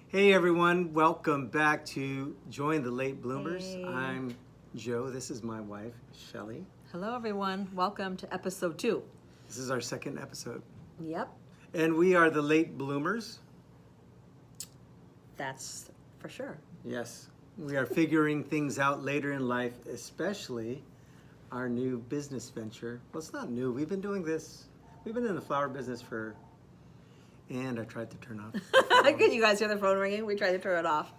Hey everyone, welcome back to Join the Late Bloomers. Hey. I'm Joe. This is my wife, Shelly. Hello, everyone. Welcome to episode 2. This is our second episode. Yep, And we are the Late Bloomers. that's for sure. Yes, we are figuring things out later in life, especially our new business venture. Well, it's not new. We've been doing this. We've been in the flower business for... And I tried to turn off. Could you guys hear the phone ringing? We tried to turn it off.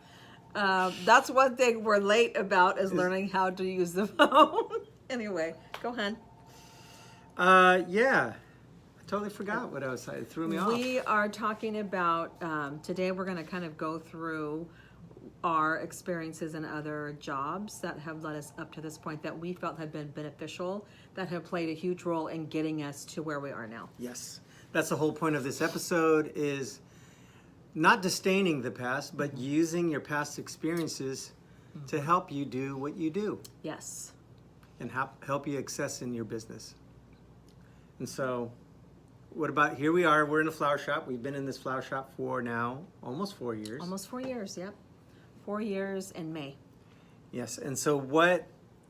That's one thing we're late about is learning how to use the phone. Anyway, go ahead. Yeah. I totally forgot what I was saying. It threw me off. We are talking about, today we're going to kind of go through our experiences in other jobs that have led us up to this point that we felt had been beneficial, that have played a huge role in getting us to where we are now. Yes. That's the whole point of this episode, is not disdaining the past, but using your past experiences to help you do what you do Yes. and help you excel in your business. And so, what about, here we are, we're in a flower shop. We've been in this flower shop for now almost 4 years. Almost 4 years, yep. 4 years in May. Yes, and so what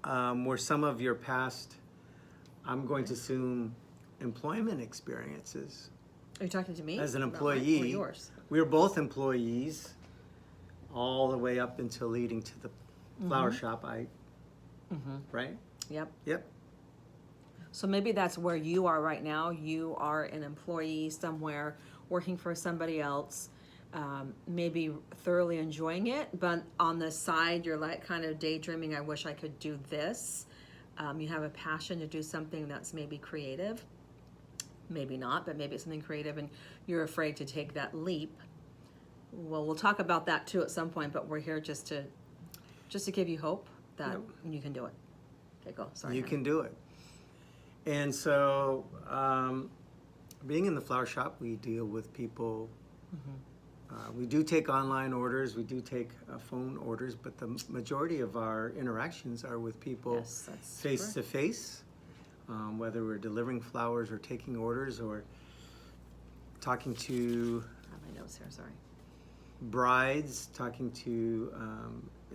were some of your past, I'm going to assume, employment experiences? Are you talking to me? As an No, employee, or yours? we were both employees all the way up until leading to the flower shop. Right? Yep. Yep. So maybe that's where you are right now. You are an employee somewhere working for somebody else, maybe thoroughly enjoying it, but on the side, you're like kind of daydreaming, I wish I could do this. You have a passion to do something that's maybe creative. Maybe not, but maybe it's something creative and you're afraid to take that leap. Well, we'll talk about that too at some point, but we're here just to give you hope that you can do it. Okay, go. Sorry. You honey. can do it. And so, being in the flower shop, we deal with people. We do take online orders, we do take phone orders, but the majority of our interactions are with people Yes, that's face to correct. face, whether we're delivering flowers or taking orders or talking to I have my notes here, sorry. brides, talking to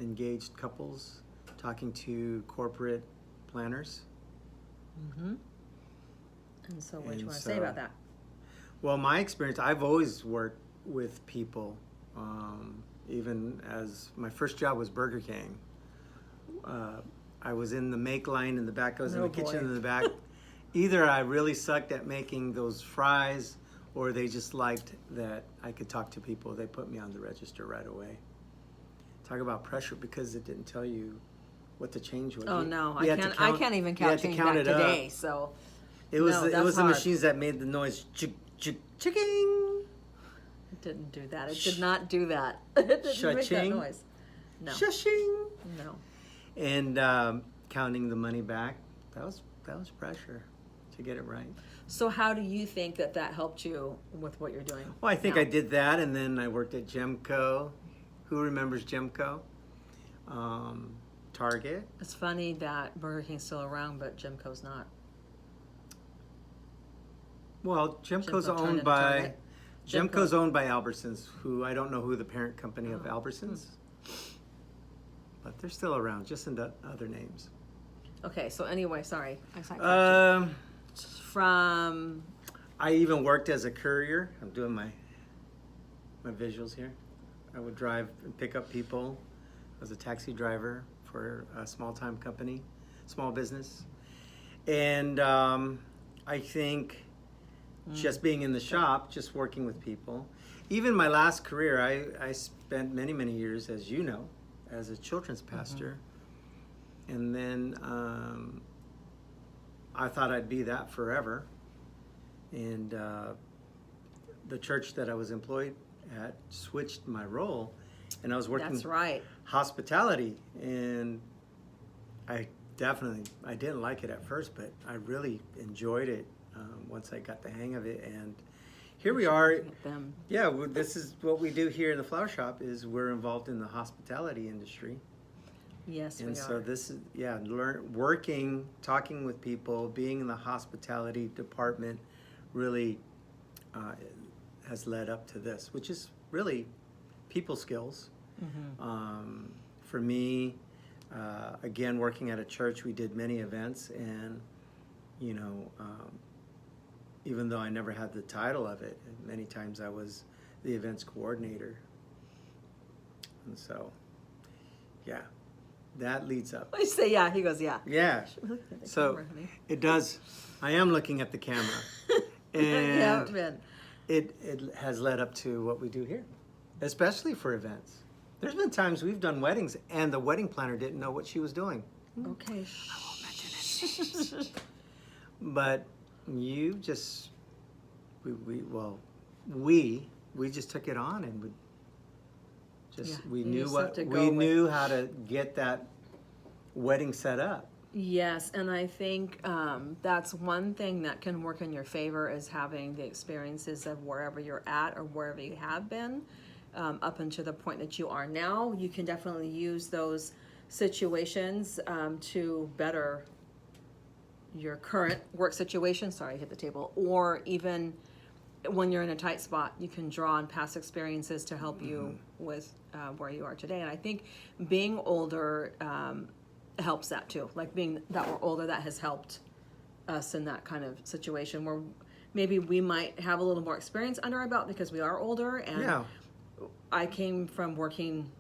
engaged couples, talking to corporate planners. And so what do you And want to say so- about that? Well, my experience, I've always worked with people, even as my first job was Burger King. I was in the make line in the back, I was in Oh, the kitchen boy. in the back. Either I really sucked at making those fries, or they just liked that I could talk to people. They put me on the register right away. Talk about pressure, because it didn't tell you what the change was. Oh You- no, you I had to can't. count- I can't even you count had to change count back it up. today. So It was No, it that's was the hard. machines that made the noise, chicking. it didn't do that. It did not do that. It didn't make that Shushing. noise. No, Shushing. no. And counting the money back. That was pressure to get it right. So how do you think that helped you with what you're doing? Well, I think now? I did that, and then I worked at Gemco. Who remembers Gemco? Target. It's funny that Burger King's still around, but Jimco's not. Well, Gemco's Gemco turned owned into by Target. Gemco's owned by Albertsons, who I don't know who the parent company of Albertsons, but they're still around, just in the other names. Okay, so anyway, sorry. I sidetracked Um, you. From I even worked as a courier. I'm doing my visuals here. I would drive and pick up people. I was a taxi driver for a small-time company, small business. And I think just being in the shop, just working with people. Even my last career, I spent many, many years, as you know, as a children's pastor. And then I thought I'd be that forever. And the church that I was employed at switched my role, and I was working that's right. hospitality, and I didn't like it at first, but I really enjoyed it once I got the hang of it. And here we are. Them. Yeah, this is what we do here in the flower shop, is we're involved in the hospitality industry. Yes, And we so are. this is, working, talking with people, being in the hospitality department really has led up to this, which is really people skills. For me, again, working at a church, we did many events, and even though I never had the title of it, many times I was the events coordinator. And so, yeah, that leads up. I say yeah. He goes yeah. Yeah. Look at the So camera, honey. it does. I am looking at the camera, Yeah, and man. it has led up to what we do here, especially for events. There's been times we've done weddings, and the wedding planner didn't know what she was doing. Okay. But you just, we just took it on, and Yeah, we you knew just what have to we go with- knew how to get that wedding set up. Yes, and I think that's one thing that can work in your favor is having the experiences of wherever you're at or wherever you have been up until the point that you are now. You can definitely use those situations to better your current work situation. Sorry, I hit the table. Or even when you're in a tight spot, you can draw on past experiences to help you with where you are today. And I think being older helps that too. Like being that we're older, that has helped us in that kind of situation where maybe we might have a little more experience under our belt because we are older. And Yeah. I came from working,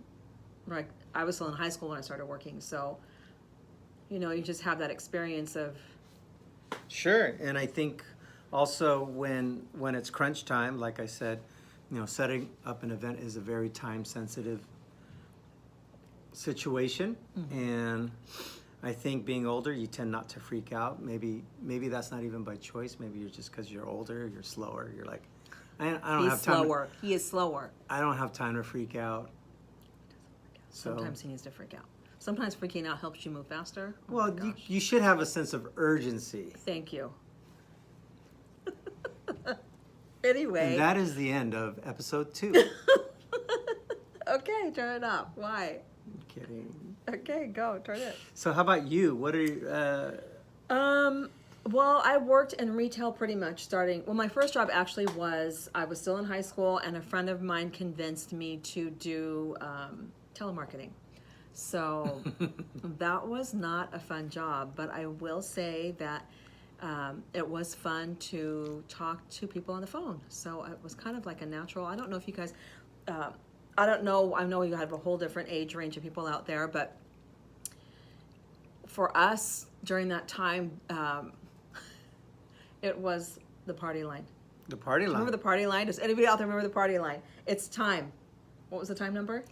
like I was still in high school when I started working. So, you just have that experience of. Sure, and I think also when it's crunch time, like I said, setting up an event is a very time sensitive situation, and I think being older, you tend not to freak out. Maybe that's not even by choice. Maybe you're just because you're older, you're slower. You're like, I don't He's have time. slower. He is slower. I don't have time to freak out. So, Sometimes he needs to freak out. Sometimes freaking out helps you move faster. Oh well, my gosh. you should have a sense of urgency. Thank you. Anyway. And that is the end of episode 2. Okay, turn it off. Why? I'm kidding. Okay, go. Turn it. So how about you? What are you? Well, I worked in retail pretty much my first job actually was, I was still in high school and a friend of mine convinced me to do telemarketing. So that was not a fun job, but I will say that it was fun to talk to people on the phone. So it was kind of like a natural, I don't know if you guys, I don't know, I know you have a whole different age range of people out there, but for us during that time, it was the party line. The party line. Remember the party line? Does anybody out there remember the party line? It's time. What was the time number?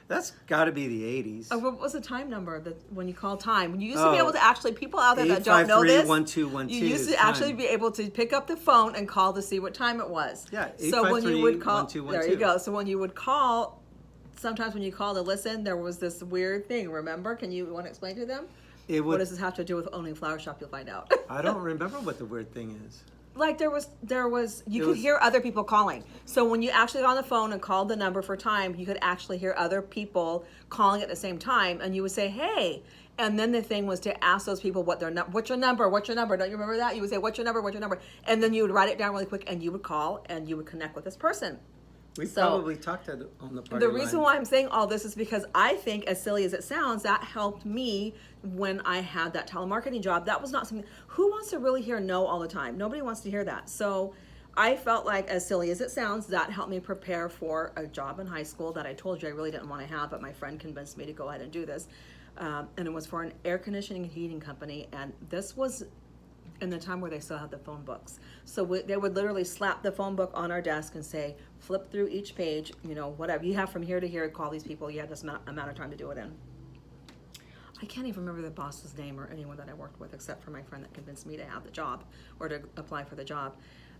That's got to be the 80s. What was the time number that when you call time? When you used to be able to actually, people out there that don't know 853-1212 this, you used to is actually time. be able to pick up the phone and call to see what time it was. Yeah, So when you would call, 853-1212. there you go. So when you would call, sometimes when you call to listen, there was this weird thing. Remember? Can you want to explain to them? What does this have to do with owning a flower shop? You'll find out. I don't remember what the weird thing is. Like there was you could hear other people calling. So when you actually got on the phone and called the number for time, you could actually hear other people calling at the same time, and you would say, "Hey." And then the thing was to ask those people what's your number? What's your number? Don't you remember that? You would say, "What's your number? What's your number?" And then you would write it down really quick, and you would call, and you would connect with this person. We So, probably talked on the party The line. reason why I'm saying all this is because I think, as silly as it sounds, that helped me when I had that telemarketing job. That was not something, who wants to really hear no all the time? Nobody wants to hear that. So I felt like, as silly as it sounds, that helped me prepare for a job in high school that I told you I really didn't want to have, but my friend convinced me to go ahead and do this. And it was for an air conditioning and heating company. And this was in the time where they still had the phone books. So they would literally slap the phone book on our desk and say, flip through each page, whatever. You have from here to here, call these people. You have this amount of time to do it in. I can't even remember the boss's name or anyone that I worked with except for my friend that convinced me to have the job or to apply for the job.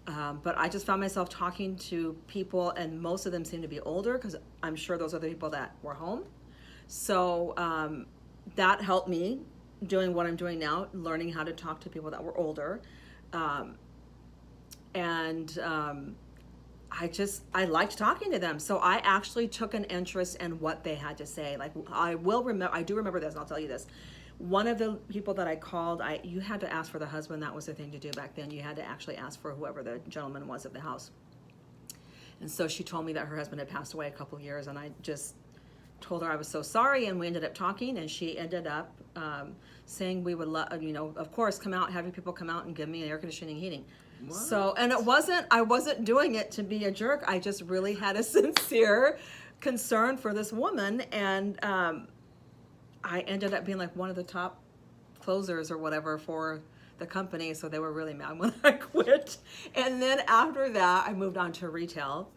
But I just found myself talking to people, and most of them seemed to be older because I'm sure those are the people that were home. So that helped me doing what I'm doing now, learning how to talk to people that were older. I liked talking to them. So I actually took an interest in what they had to say. Like I do remember this, and I'll tell you this. One of the people that I called, you had to ask for the husband. That was the thing to do back then. You had to actually ask for whoever the gentleman was of the house. And so she told me that her husband had passed away a couple years, and I just told her I was so sorry, and we ended up talking, and she ended up saying we would of course, come out, have your people come out and give me air conditioning, heating. What? So, and I wasn't doing it to be a jerk. I just really had a sincere concern for this woman, and I ended up being like one of the top closers or whatever for the company, so they were really mad when I quit. And then after that, I moved on to retail.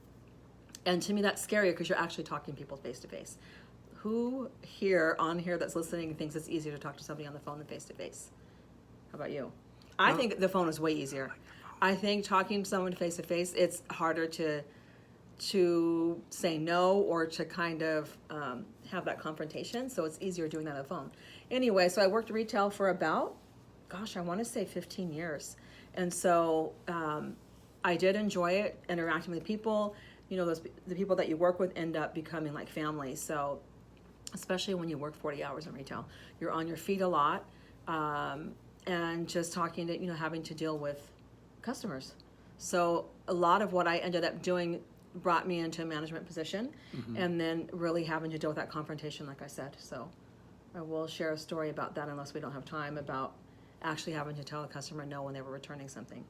And to me, that's scary because you're actually talking to people face to face. Who on here that's listening thinks it's easier to talk to somebody on the phone than face to face? How about you? I think the phone is way easier. I think talking to someone face to face, it's harder to say no or to kind of have that confrontation. So it's easier doing that on the phone. Anyway, so I worked retail for about, I want to say 15 years. And so I did enjoy it, interacting with people. The people that you work with end up becoming like family. So especially when you work 40 hours in retail, you're on your feet a lot, and just talking to, having to deal with customers. So a lot of what I ended up doing brought me into a management position, and then really having to deal with that confrontation, like I said. So I will share a story about that, unless we don't have time, about actually having to tell a customer no when they were returning something.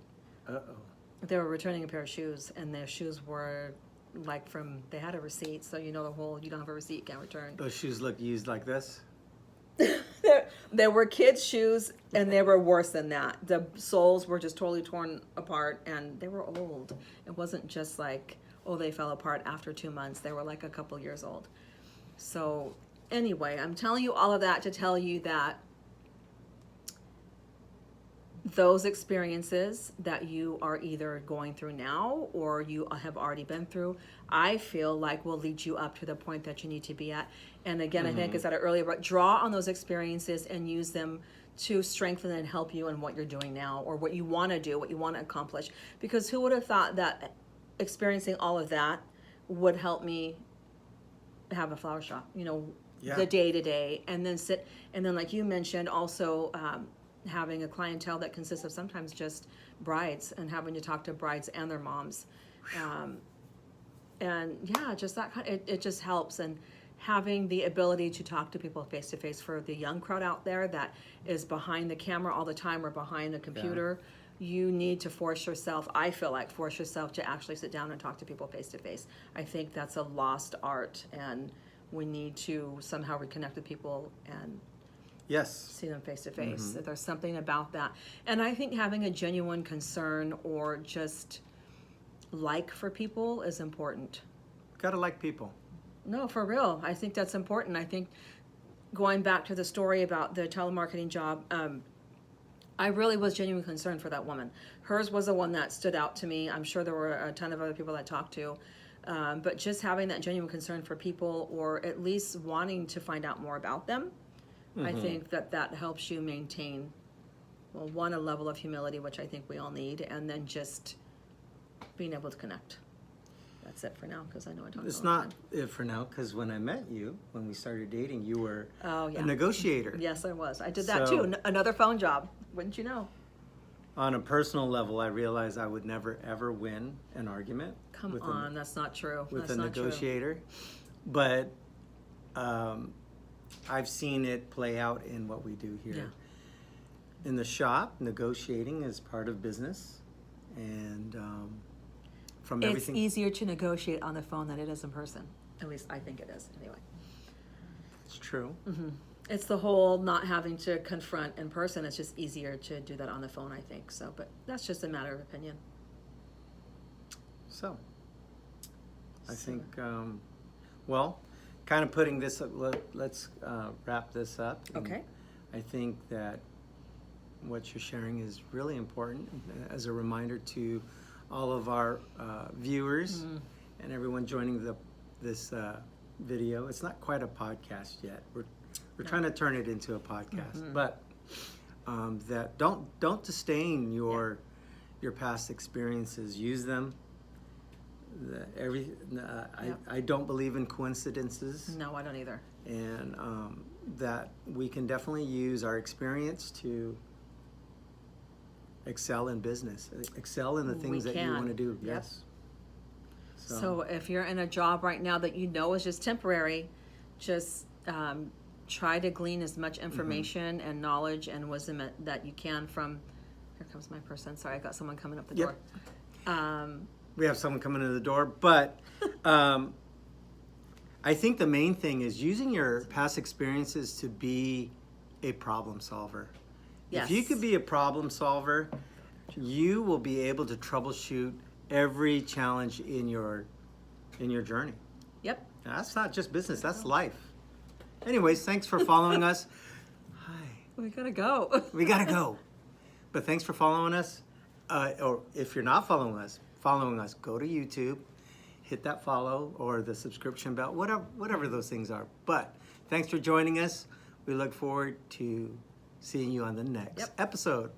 They were returning a pair of shoes, and their shoes were they had a receipt, so you don't have a receipt, you can't return. Those shoes look used like this? There were kids' shoes, and they were worse than that. The soles were just totally torn apart, and they were old. It wasn't just like, they fell apart after 2 months. They were like a couple years old. So anyway, I'm telling you all of that to tell you that those experiences that you are either going through now or you have already been through, I feel like will lead you up to the point that you need to be at. And again, I think I said it earlier, but draw on those experiences and use them to strengthen and help you in what you're doing now, or what you want to do, what you want to accomplish. Because who would have thought that experiencing all of that would help me have a flower shop, the day to day, and then like you mentioned, also having a clientele that consists of sometimes just brides, and having to talk to brides and their moms. And yeah, just that it just helps. And having the ability to talk to people face to face, for the young crowd out there that is behind the camera all the time or behind a computer, you need to force yourself to actually sit down and talk to people face to face. I think that's a lost art, and we need to somehow reconnect with people and see them face to face. There's something about that. And I think having a genuine concern or just for people is important. Gotta like people. No, for real. I think that's important. I think going back to the story about the telemarketing job, I really was genuinely concerned for that woman. Hers was the one that stood out to me. I'm sure there were a ton of other people I talked to. But just having that genuine concern for people, or at least wanting to find out more about them, I think that helps you maintain, a level of humility, which I think we all need, and then just being able to connect. That's it for now, because I know I talked. It's not it for now, because when I met you, when we started dating, you were a negotiator. Yes, I was. I did that too. Another phone job. Wouldn't you know? On a personal level, I realized I would never ever win an argument. Come on, that's not true. With a negotiator, but I've seen it play out in what we do here. Yeah. In the shop, negotiating is part of business, and from everything. It's easier to negotiate on the phone than it is in person. At least I think it is. Anyway. It's true. It's the whole not having to confront in person. It's just easier to do that on the phone, I think. So, but that's just a matter of opinion. So, I think, kind of putting this, let's wrap this up. Okay. I think that what you're sharing is really important as a reminder to all of our viewers and everyone joining this video. It's not quite a podcast yet. We're trying to turn it into a podcast, but that don't disdain your past experiences. Use them. I don't believe in coincidences. No, I don't either. And that we can definitely use our experience to excel in business, excel in the things that you want to do. Yes. So if you're in a job right now that you know is just temporary, just try to glean as much information and knowledge and wisdom that you can from. Here comes my person. Sorry, I got someone coming up the door. We have someone coming in the door, but I think the main thing is using your past experiences to be a problem solver. Yes. If you could be a problem solver, you will be able to troubleshoot every challenge in your journey. Yep. Now, that's not just business, that's life. Anyways, thanks for following us. Hi. We gotta go. We gotta go. But thanks for following us. Or if you're not following us, go to YouTube, hit that follow or the subscription bell, whatever those things are. But thanks for joining us. We look forward to seeing you on the next episode.